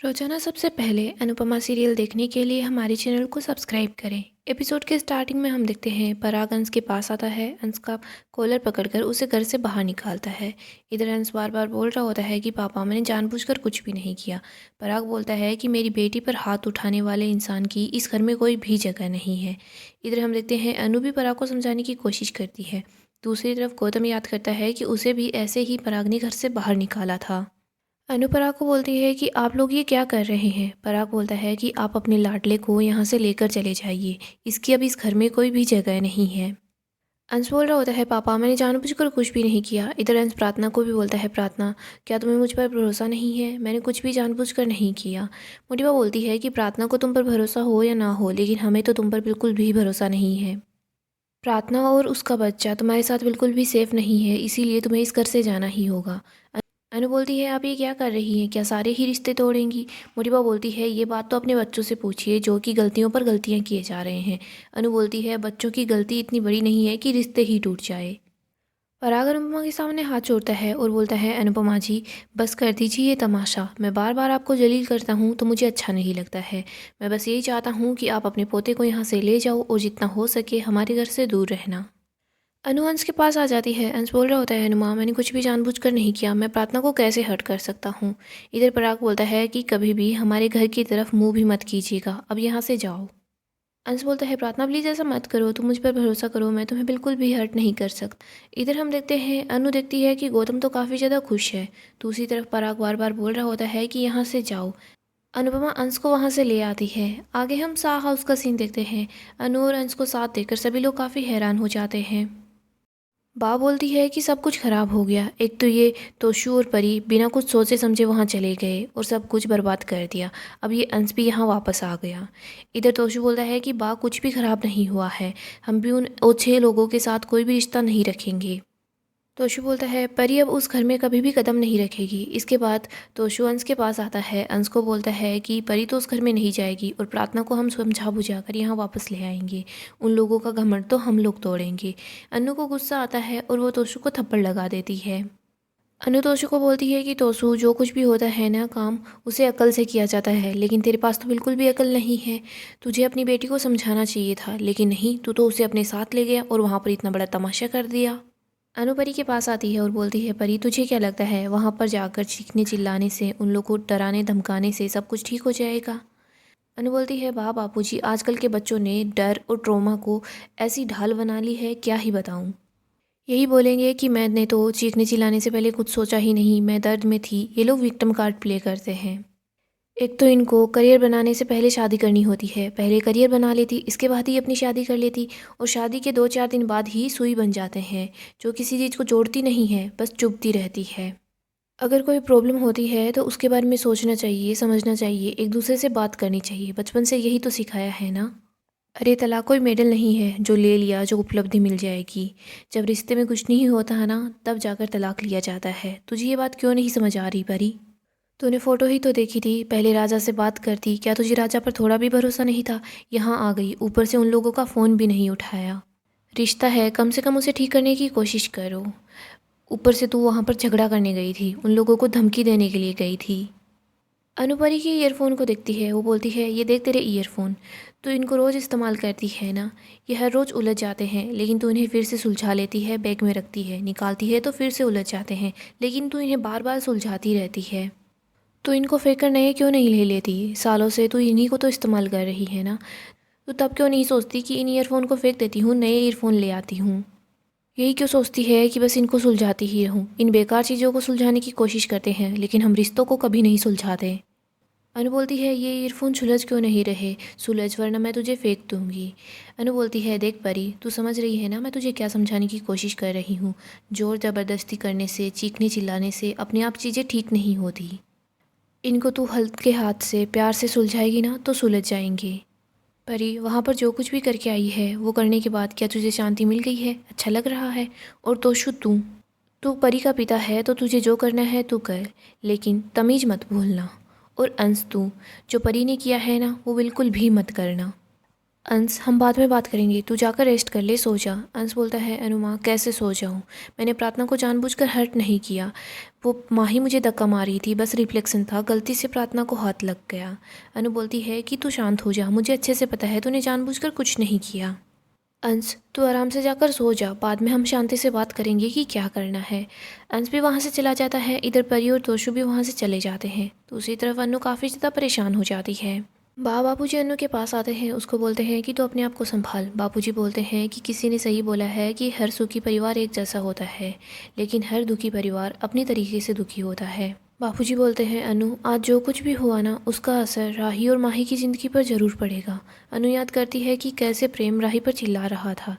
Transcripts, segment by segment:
रोजाना सबसे पहले अनुपमा सीरियल देखने के लिए हमारे चैनल को सब्सक्राइब करें। एपिसोड के स्टार्टिंग में हम देखते हैं पराग अंश के पास आता है। अंश का कॉलर पकड़कर उसे घर से बाहर निकालता है। इधर अंश बार बार बोल रहा होता है कि पापा मैंने जानबूझकर कुछ भी नहीं किया। पराग बोलता है कि मेरी बेटी पर हाथ उठाने वाले इंसान की इस घर में कोई भी जगह नहीं है। इधर हम देखते हैं अनु भी पराग को समझाने की कोशिश करती है। दूसरी तरफ गौतम याद करता है कि उसे भी ऐसे ही पराग ने घर से बाहर निकाला था। अनु पराग को बोलती है कि आप लोग ये क्या कर रहे हैं। पराग बोलता है कि आप अपने लाडले को यहाँ से लेकर चले जाइए, इसकी अब इस घर में कोई भी जगह नहीं है। अंश बोल रहा होता है पापा मैंने जानबूझकर कुछ भी नहीं किया। इधर अंश प्रार्थना को भी बोलता है प्रार्थना क्या तुम्हें मुझ पर भरोसा नहीं है, मैंने कुछ भी जानबूझकर नहीं किया। मोटिवा बोलती है कि प्रार्थना को तुम पर भरोसा हो या ना हो, लेकिन हमें तो तुम पर बिल्कुल भी भरोसा नहीं है। प्रार्थना और उसका बच्चा तुम्हारे साथ बिल्कुल भी सेफ नहीं है, इसीलिए तुम्हें इस घर से जाना ही होगा। अनु बोलती है आप ये क्या कर रही हैं, क्या सारे ही रिश्ते तोड़ेंगी। मोटिबा बोलती है ये बात तो अपने बच्चों से पूछिए जो कि गलतियों पर गलतियां किए जा रहे हैं। अनु बोलती है बच्चों की गलती इतनी बड़ी नहीं है कि रिश्ते ही टूट जाए। पराग अनुपमा के सामने हाथ जोड़ता है और बोलता है अनुपमा जी बस कर दीजिए ये तमाशा, मैं बार बार आपको जलील करता हूँ तो मुझे अच्छा नहीं लगता है। मैं बस यही चाहता हूँ कि आप अपने पोते को यहाँ से ले जाओ और जितना हो सके हमारे घर से दूर रहना। अनु अंश के पास आ जाती है। अंश बोल रहा होता है अनुमा मैंने कुछ भी जानबूझकर नहीं किया, मैं प्रार्थना को कैसे हर्ट कर सकता हूँ। इधर पराग बोलता है कि कभी भी हमारे घर की तरफ मुंह भी मत कीजिएगा, अब यहाँ से जाओ। अंश बोलता है प्रार्थना प्लीज़ ऐसा मत करो, तुम मुझ पर भरोसा करो, मैं तुम्हें बिल्कुल भी हर्ट नहीं कर सकता। इधर हम देखते हैं अनु देखती है कि गौतम तो काफ़ी ज़्यादा खुश है। दूसरी तरफ पराग बार बार बोल रहा होता है कि यहाँ से जाओ। अनुपमा अंश को वहाँ से ले आती है। आगे हम सा हाउस का सीन देखते हैं। अनु और अंश को साथ देखकर सभी लोग काफ़ी हैरान हो जाते हैं। बा बोलती है कि सब कुछ खराब हो गया, एक तो ये तोशु और परी बिना कुछ सोचे समझे वहाँ चले गए और सब कुछ बर्बाद कर दिया। अब ये अंश भी यहाँ वापस आ गया। इधर तोशु बोलता है कि बा कुछ भी खराब नहीं हुआ है, हम भी उन 6 लोगों के साथ कोई भी रिश्ता नहीं रखेंगे। तोशु बोलता है परी अब उस घर में कभी भी कदम नहीं रखेगी। इसके बाद तोशु अंश के पास आता है। अंश को बोलता है कि परी तो उस घर में नहीं जाएगी और प्रार्थना को हम समझा बुझा कर यहाँ वापस ले आएंगे। उन लोगों का घमंड तो हम लोग तोड़ेंगे। अनु को गुस्सा आता है और वो तोशु को थप्पड़ लगा देती है। अनु तोशु को बोलती है कि तोशु जो कुछ भी होता है ना काम, उसे अकल से किया जाता है, लेकिन तेरे पास तो बिल्कुल भी अकल नहीं है। तुझे अपनी बेटी को समझाना चाहिए था, लेकिन नहीं, तू तो उसे अपने साथ ले गया और वहाँ पर इतना बड़ा तमाशा कर दिया। अनु परी के पास आती है और बोलती है परी तुझे क्या लगता है वहाँ पर जाकर चीखने चिल्लाने से, उन लोगों को डराने धमकाने से सब कुछ ठीक हो जाएगा। अनु बोलती है वाह बापूजी, आजकल के बच्चों ने डर और ट्रॉमा को ऐसी ढाल बना ली है, क्या ही बताऊँ। यही बोलेंगे कि मैंने तो चीखने चिल्लाने से पहले कुछ सोचा ही नहीं, मैं दर्द में थी। ये लोग विक्टिम कार्ड प्ले करते हैं। एक तो इनको करियर बनाने से पहले शादी करनी होती है, पहले करियर बना लेती, इसके बाद ही अपनी शादी कर लेती, और शादी के 2-4 दिन बाद ही सुई बन जाते हैं, जो किसी चीज़ को जोड़ती नहीं है, बस चुभती रहती है। अगर कोई प्रॉब्लम होती है तो उसके बारे में सोचना चाहिए, समझना चाहिए, एक दूसरे से बात करनी चाहिए। बचपन से यही तो सिखाया है ना। अरे तलाक कोई मेडल नहीं है जो ले लिया जो उपलब्धि मिल जाएगी। जब रिश्ते में कुछ नहीं होता है ना, तब जाकर तलाक लिया जाता है। तुझे ये बात क्यों नहीं समझ आ रही परी? तूने फ़ोटो ही तो देखी थी, पहले राजा से बात करती, क्या तुझे राजा पर थोड़ा भी भरोसा नहीं था? यहाँ आ गई, ऊपर से उन लोगों का फ़ोन भी नहीं उठाया। रिश्ता है, कम से कम उसे ठीक करने की कोशिश करो। ऊपर से तू वहाँ पर झगड़ा करने गई थी, उन लोगों को धमकी देने के लिए गई थी। अनुपरी के ईयरफ़ोन को देखती है, वो बोलती है ये देख तेरे ईयरफ़ोन, तू इनको रोज़ इस्तेमाल करती है ना, ये हर रोज़ उलझ जाते हैं, लेकिन तू इन्हें फिर से सुलझा लेती है, बैग में रखती है, निकालती है तो फिर से उलझ जाते हैं, लेकिन तू इन्हें बार बार सुलझाती रहती है। तो इनको फेंक कर नए क्यों नहीं ले लेती? सालों से तू इन्हीं को तो इस्तेमाल कर रही है ना। तो तब क्यों नहीं सोचती कि इन ईयरफ़ोन को फेंक देती हूँ, नए ईयरफ़ोन ले आती हूँ। यही क्यों सोचती है कि बस इनको सुलझाती ही रहूँ। इन बेकार चीज़ों को सुलझाने की कोशिश करते हैं, लेकिन हम रिश्तों को कभी नहीं सुलझाते। अनु बोलती है ये ईयरफ़ोन सुलझ क्यों नहीं रहे? सुलझ, वरना मैं तुझे फेंक दूँगी। अनु बोलती है देख परी, तू समझ रही है ना मैं तुझे क्या समझाने की कोशिश कर रही हूँ। ज़ोर ज़बरदस्ती करने से, चीखने चिल्लाने से अपने आप चीज़ें ठीक नहीं होती। इनको तू हल्के हाथ से प्यार से सुलझाएगी ना तो सुलझ जाएंगे। परी वहाँ पर जो कुछ भी करके आई है वो करने के बाद क्या तुझे शांति मिल गई है? अच्छा लग रहा है? और तोशु तू तू परी का पिता है तो तुझे जो करना है तू कर, लेकिन तमीज़ मत भूलना। और अंश तू जो परी ने किया है ना वो बिल्कुल भी मत करना। अंश हम बाद में बात करेंगे, तू जाकर रेस्ट कर ले, सो जा। अंश बोलता है अनु माँ कैसे सो जाऊँ, मैंने प्रार्थना को जानबूझकर हर्ट नहीं किया, वो माँ ही मुझे धक्का मार रही थी, बस रिफ्लेक्शन था, गलती से प्रार्थना को हाथ लग गया। अनु बोलती है कि तू शांत हो जा, मुझे अच्छे से पता है तूने जानबूझकर कुछ नहीं किया। अंश तू आराम से जाकर सो जा, बाद में हम शांति से बात करेंगे कि क्या करना है। अंश भी वहाँ से चला जाता है। इधर परी और तोशु भी वहाँ से चले जाते हैं। दूसरी तरफ अनु काफ़ी ज़्यादा परेशान हो जाती है। बापूजी अनु के पास आते हैं, उसको बोलते हैं कि तू अपने आप को संभाल। बापूजी बोलते हैं कि किसी ने सही बोला है कि हर सुखी परिवार एक जैसा होता है, लेकिन हर दुखी परिवार अपनी तरीके से दुखी होता है। बापूजी बोलते हैं अनु आज जो कुछ भी हुआ ना, उसका असर राही और माही की ज़िंदगी पर ज़रूर पड़ेगा। अनु याद करती है कि कैसे प्रेम राही पर चिल्ला रहा था।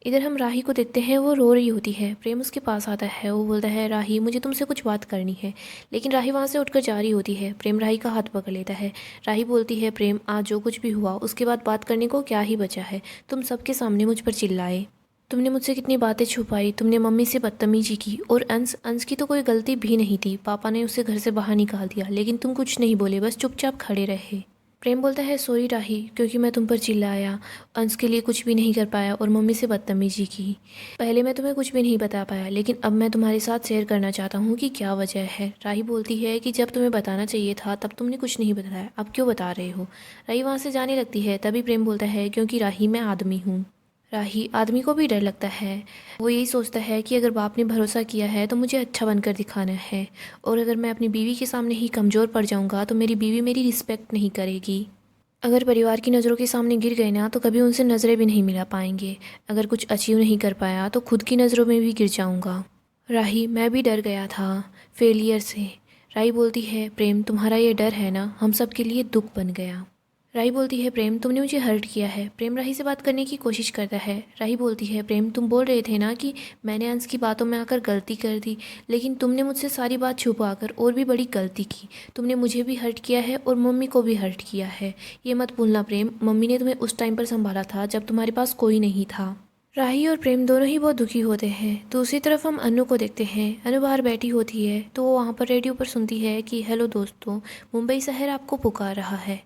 इधर हम राही को देखते हैं, वो रो रही होती है। प्रेम उसके पास आता है, वो बोलता है राही मुझे तुमसे कुछ बात करनी है, लेकिन राही वहाँ से उठकर जा रही होती है। प्रेम राही का हाथ पकड़ लेता है। राही बोलती है प्रेम आज जो कुछ भी हुआ उसके बाद बात करने को क्या ही बचा है, तुम सबके सामने मुझ पर चिल्लाए, तुमने मुझसे कितनी बातें छुपाई, तुमने मम्मी से बदतमीजी की, और अंश की तो कोई गलती भी नहीं थी, पापा ने उसे घर से बाहर निकाल दिया, लेकिन तुम कुछ नहीं बोले, बस चुपचाप खड़े रहे। प्रेम बोलता है सॉरी राही, क्योंकि मैं तुम पर चिल्लाया, अंश के लिए कुछ भी नहीं कर पाया और मम्मी से बदतमीजी की। पहले मैं तुम्हें कुछ भी नहीं बता पाया, लेकिन अब मैं तुम्हारे साथ शेयर करना चाहता हूँ कि क्या वजह है। राही बोलती है कि जब तुम्हें बताना चाहिए था तब तुमने कुछ नहीं बताया, अब क्यों बता रहे हो। राही वहाँ से जाने लगती है, तभी प्रेम बोलता है क्योंकि राही मैं आदमी हूँ। राही आदमी को भी डर लगता है। वो यही सोचता है कि अगर बाप ने भरोसा किया है तो मुझे अच्छा बनकर दिखाना है, और अगर मैं अपनी बीवी के सामने ही कमज़ोर पड़ जाऊंगा तो मेरी बीवी मेरी रिस्पेक्ट नहीं करेगी। अगर परिवार की नज़रों के सामने गिर गए ना तो कभी उनसे नज़रें भी नहीं मिला पाएंगे। अगर कुछ अचीव नहीं कर पाया तो खुद की नज़रों में भी गिर जाऊंगा। राही मैं भी डर गया था फेलियर से। राही बोलती है प्रेम तुम्हारा ये डर है ना, हम सब के लिए दुख बन गया। राही बोलती है प्रेम तुमने मुझे हर्ट किया है। प्रेम राही से बात करने की कोशिश करता है। राही बोलती है प्रेम तुम बोल रहे थे ना कि मैंने अंश की बातों में आकर गलती कर दी, लेकिन तुमने मुझसे सारी बात छुपाकर और भी बड़ी गलती की। तुमने मुझे भी हर्ट किया है और मम्मी को भी हर्ट किया है। ये मत भूलना प्रेम, मम्मी ने तुम्हें उस टाइम पर संभाला था जब तुम्हारे पास कोई नहीं था। राही और प्रेम दोनों ही बहुत दुखी होते हैं। दूसरी तरफ हम अनु को देखते हैं। अनु बाहर बैठी होती है तो वो वहाँ पर रेडियो पर सुनती है कि हेलो दोस्तों, मुंबई शहर आपको पुकार रहा है।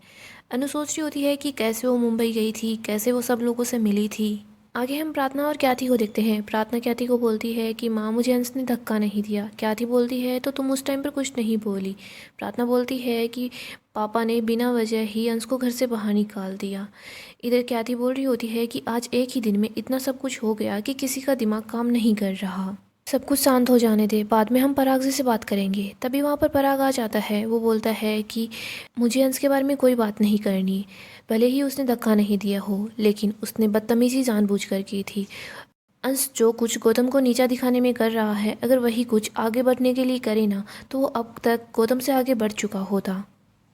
अनु सोच रही होती है कि कैसे वो मुंबई गई थी, कैसे वो सब लोगों से मिली थी। आगे हम प्रार्थना और क्याथी को देखते हैं। प्रार्थना क्याथी को बोलती है कि माँ मुझे अंश ने धक्का नहीं दिया। क्याथी बोलती है तो तुम उस टाइम पर कुछ नहीं बोली। प्रार्थना बोलती है कि पापा ने बिना वजह ही अंश को घर से बाहर निकाल दिया। इधर क्याथी बोल रही होती है कि आज एक ही दिन में इतना सब कुछ हो गया कि किसी का दिमाग काम नहीं कर रहा। सब कुछ शांत हो जाने दे, बाद में हम पराग जी से बात करेंगे। तभी वहाँ पर पराग आ जाता है। वो बोलता है कि मुझे अंश के बारे में कोई बात नहीं करनी, भले ही उसने धक्का नहीं दिया हो, लेकिन उसने बदतमीजी जानबूझकर की थी। अंश जो कुछ गौतम को नीचा दिखाने में कर रहा है, अगर वही कुछ आगे बढ़ने के लिए करे ना तो वो अब तक गौतम से आगे बढ़ चुका होता।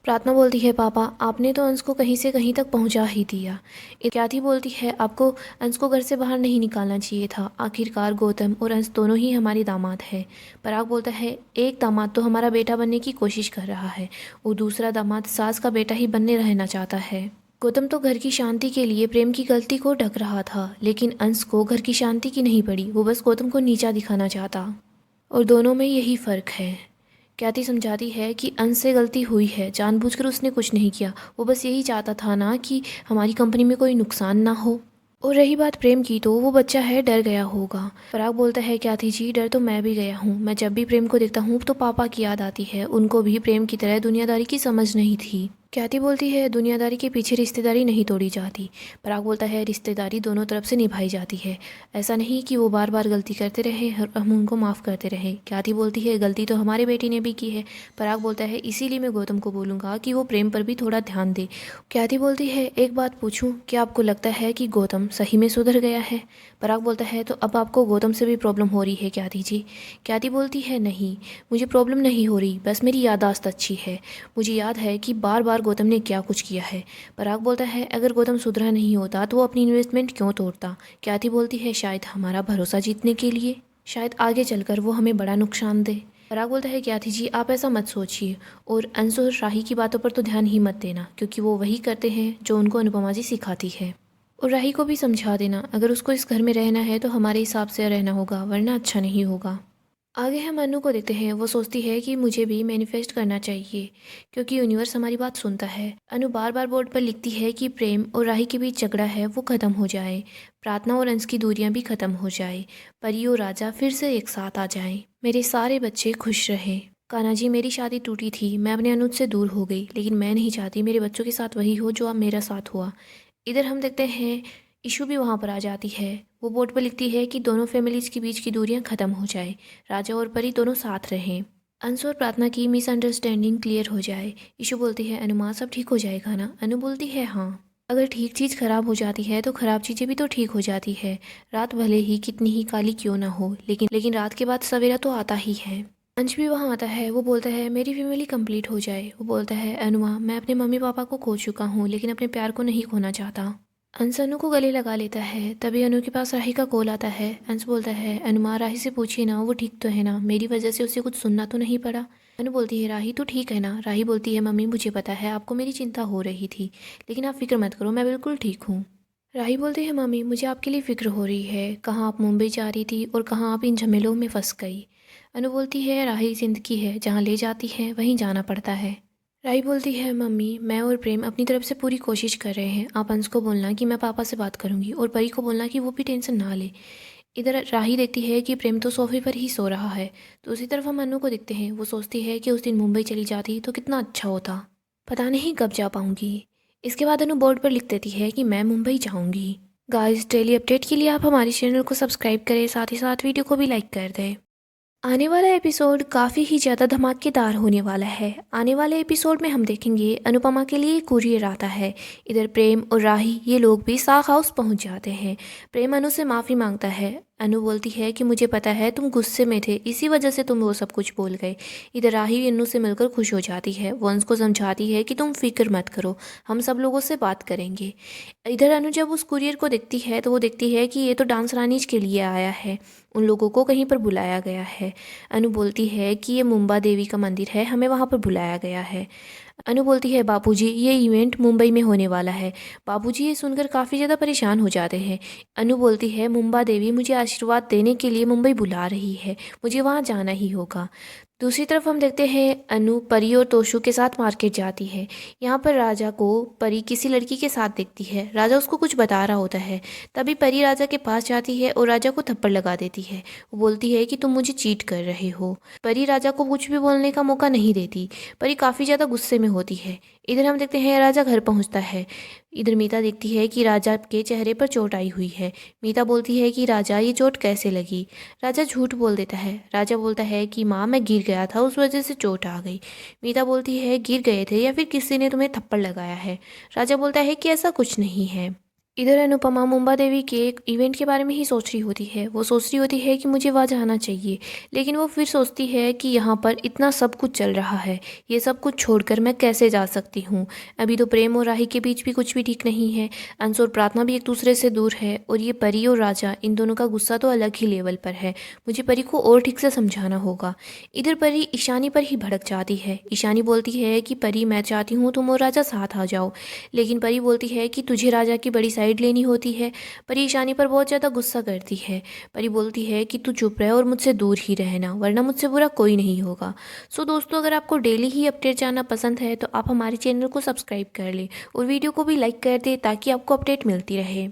प्रार्थना बोलती है पापा आपने तो अंश को कहीं से कहीं तक पहुंचा ही दिया। क्याथी बोलती है आपको अंश को घर से बाहर नहीं निकालना चाहिए था, आखिरकार गौतम और अंश दोनों ही हमारे दामाद है। पराग बोलता है एक दामाद तो हमारा बेटा बनने की कोशिश कर रहा है और दूसरा दामाद सास का बेटा ही बनने रहना चाहता है। गौतम तो घर की शांति के लिए प्रेम की गलती को ढक रहा था, लेकिन अंश को घर की शांति की नहीं पड़ी, वो बस गौतम को नीचा दिखाना चाहता, और दोनों में यही फ़र्क है। क्याथी समझाती है कि अंश से गलती हुई है, जानबूझकर उसने कुछ नहीं किया, वो बस यही चाहता था ना कि हमारी कंपनी में कोई नुकसान ना हो। और रही बात प्रेम की, तो वो बच्चा है डर गया होगा। पराग बोलता है क्याथी जी डर तो मैं भी गया हूँ, मैं जब भी प्रेम को देखता हूँ तो पापा की याद आती है, उनको भी प्रेम की तरह दुनियादारी की समझ नहीं थी। क्याथी बोलती है दुनियादारी के पीछे रिश्तेदारी नहीं तोड़ी जाती। पराग बोलता है रिश्तेदारी दोनों तरफ से निभाई जाती है, ऐसा नहीं कि वो बार बार गलती करते रहे और हम उनको माफ़ करते रहे। क्याथी बोलती है गलती तो हमारे बेटी ने भी की है। पराग बोलता है इसीलिए मैं गौतम को बोलूँगा कि वो प्रेम पर भी थोड़ा ध्यान दे। क्याथी बोलती है एक बात पूछूं, क्या आपको लगता है कि गौतम सही में सुधर गया है। पराग बोलता है तो अब आपको गौतम से भी प्रॉब्लम हो रही है क्याथी जी। क्याथी बोलती है नहीं, मुझे प्रॉब्लम नहीं हो रही, बस मेरी याददाश्त अच्छी है, मुझे याद है कि बार बार गौतम ने क्या कुछ किया है। पराग बोलता है अगर गौतम सुधरा नहीं होता तो वो अपनी इन्वेस्टमेंट क्यों तोड़ता। क्याथी बोलती है शायद हमारा भरोसा जीतने के लिए, शायद आगे चलकर वो हमें बड़ा नुकसान दे। पराग बोलता है क्याथी जी आप ऐसा मत सोचिए, और अंश और राही की बातों पर तो ध्यान ही मत देना, क्योंकि वो वही करते हैं जो उनको अनुपमा जी सिखाती है। और राही को भी समझा देना, अगर उसको इस घर में रहना है तो हमारे हिसाब से रहना होगा, वरना अच्छा नहीं होगा। आगे हम अनु को देखते हैं। वो सोचती है कि मुझे भी मैनिफेस्ट करना चाहिए क्योंकि यूनिवर्स हमारी बात सुनता है। अनु बार बार बोर्ड पर लिखती है कि प्रेम और राही के बीच झगड़ा है वो ख़त्म हो जाए, प्रार्थना और अंश की दूरियां भी ख़त्म हो जाए, परी और राजा फिर से एक साथ आ जाएं, मेरे सारे बच्चे खुश रहें। कान्हा जी, मेरी शादी टूटी थी, मैं अपने अनुज से दूर हो गई, लेकिन मैं नहीं चाहती मेरे बच्चों के साथ वही हो जो अब मेरा साथ हुआ। इधर हम देखते हैं इशू भी वहाँ पर आ जाती है। वो बोर्ड पर लिखती है कि दोनों फैमिलीज के बीच की दूरियां खत्म हो जाए, राजा और परी दोनों साथ रहें, अंश और प्रार्थना की मिसअंडरस्टैंडिंग क्लियर हो जाए। इशू बोलती है अनुमा सब ठीक हो जाएगा ना? अनु बोलती है हाँ। अगर ठीक चीज़ खराब हो जाती है तो खराब चीज़ें भी तो ठीक हो जाती है। रात भले ही कितनी ही काली क्यों ना हो, लेकिन रात के बाद सवेरा तो आता ही है। अंश भी वहाँ आता है। वो बोलता है मेरी फैमिली कंप्लीट हो जाए। वो बोलता है अनुमा मैं अपने मम्मी पापा को खो चुका हूँ लेकिन अपने प्यार को नहीं खोना चाहता। अंश अनु को गले लगा लेता है। तभी अनु के पास राही का कॉल आता है। अंश बोलता है अनुमा राही से पूछिए ना, वो ठीक तो है ना? मेरी वजह से उसे कुछ सुनना तो नहीं पड़ा। अनु बोलती है राही तो ठीक है ना? राही बोलती है मम्मी मुझे पता है आपको मेरी चिंता हो रही थी, लेकिन आप फिक्र मत करो, मैं बिल्कुल ठीक हूँ। राही बोलती है मम्मी मुझे आपके लिए फ़िक्र हो रही है, कहाँ आप मुंबई जा रही थी और कहाँ आप इन झमेलों में फंस गई। अनु बोलती है राही ज़िंदगी है, जहाँ ले जाती है वहीं जाना पड़ता है। राही बोलती है मम्मी मैं और प्रेम अपनी तरफ से पूरी कोशिश कर रहे हैं, आप अंश को बोलना कि मैं पापा से बात करूंगी और परी को बोलना कि वो भी टेंशन ना ले। इधर राही देखती है कि प्रेम तो सोफे पर ही सो रहा है। तो उसी तरफ हम अनु को देखते हैं। वो सोचती है कि उस दिन मुंबई चली जाती तो कितना अच्छा होता, पता नहीं कब जा पाऊंगी। इसके बाद अनु बोर्ड पर लिख देती है कि मैं मुंबई जाऊंगी। गाइस डेली अपडेट के लिए आप हमारे चैनल को सब्सक्राइब करें, साथ ही साथ वीडियो को भी लाइक कर दें। आने वाला एपिसोड काफ़ी ही ज़्यादा धमाकेदार होने वाला है। आने वाले एपिसोड में हम देखेंगे अनुपमा के लिए कुरियर आता है। इधर प्रेम और राही ये लोग भी साख हाउस पहुंच जाते हैं। प्रेम अनु से माफ़ी मांगता है। अनु बोलती है कि मुझे पता है तुम गुस्से में थे, इसी वजह से तुम वो सब कुछ बोल गए। इधर राही अनु से मिलकर खुश हो जाती है। वो अंश को समझाती है कि तुम फिक्र मत करो, हम सब लोगों से बात करेंगे। इधर अनु जब उस कुरियर को देखती है तो वो देखती है कि ये तो डांस रानीज के लिए आया है, उन लोगों को कहीं पर बुलाया गया है। अनु बोलती है कि ये मुंबा देवी का मंदिर है, हमें वहाँ पर बुलाया गया है। अनु बोलती है बापूजी ये इवेंट मुंबई में होने वाला है। बापूजी ये सुनकर काफ़ी ज़्यादा परेशान हो जाते हैं। अनु बोलती है मुंबा देवी मुझे आशीर्वाद देने के लिए मुंबई बुला रही है, मुझे वहाँ जाना ही होगा। दूसरी तरफ हम देखते हैं अनु परी और तोशु के साथ मार्केट जाती है। यहाँ पर राजा को परी किसी लड़की के साथ देखती है। राजा उसको कुछ बता रहा होता है। तभी परी राजा के पास जाती है और राजा को थप्पड़ लगा देती है। वो बोलती है कि तुम मुझे चीट कर रहे हो। परी राजा को कुछ भी बोलने का मौका नहीं देती। परी काफ़ी ज़्यादा गुस्से में होती है। इधर हम देखते हैं राजा घर पहुँचता है। इधर मीता देखती है कि राजा के चेहरे पर चोट आई हुई है। मीता बोलती है कि राजा ये चोट कैसे लगी? राजा झूठ बोल देता है। राजा बोलता है कि माँ मैं गिर गया था, उस वजह से चोट आ गई। मीता बोलती है गिर गए थे या फिर किसी ने तुम्हें थप्पड़ लगाया है? राजा बोलता है कि ऐसा कुछ नहीं है। इधर अनुपमा मुंबा देवी के एक इवेंट के बारे में ही सोच रही होती है। वो सोच रही होती है कि मुझे वहाँ जाना चाहिए, लेकिन वो फिर सोचती है कि यहाँ पर इतना सब कुछ चल रहा है, ये सब कुछ छोड़कर मैं कैसे जा सकती हूँ? अभी तो प्रेम और राही के बीच भी कुछ भी ठीक नहीं है, अंश और प्रार्थना भी एक दूसरे से दूर है, और ये परी और राजा इन दोनों का गुस्सा तो अलग ही लेवल पर है। मुझे परी को और ठीक से समझाना होगा। इधर परी ईशानी पर ही भड़क जाती है। ईशानी बोलती है कि परी मैं चाहती हूँ तुम और राजा साथ आ जाओ, लेकिन परी बोलती है कि तुझे राजा की बड़ी साइड लेनी होती है। परी ईशानी पर बहुत ज़्यादा गुस्सा करती है। परी बोलती है कि तू चुप रहे और मुझसे दूर ही रहना, वरना मुझसे बुरा कोई नहीं होगा। सो दोस्तों, अगर आपको डेली ही अपडेट जानना पसंद है तो आप हमारे चैनल को सब्सक्राइब कर लें और वीडियो को भी लाइक कर दें ताकि आपको अपडेट मिलती रहे।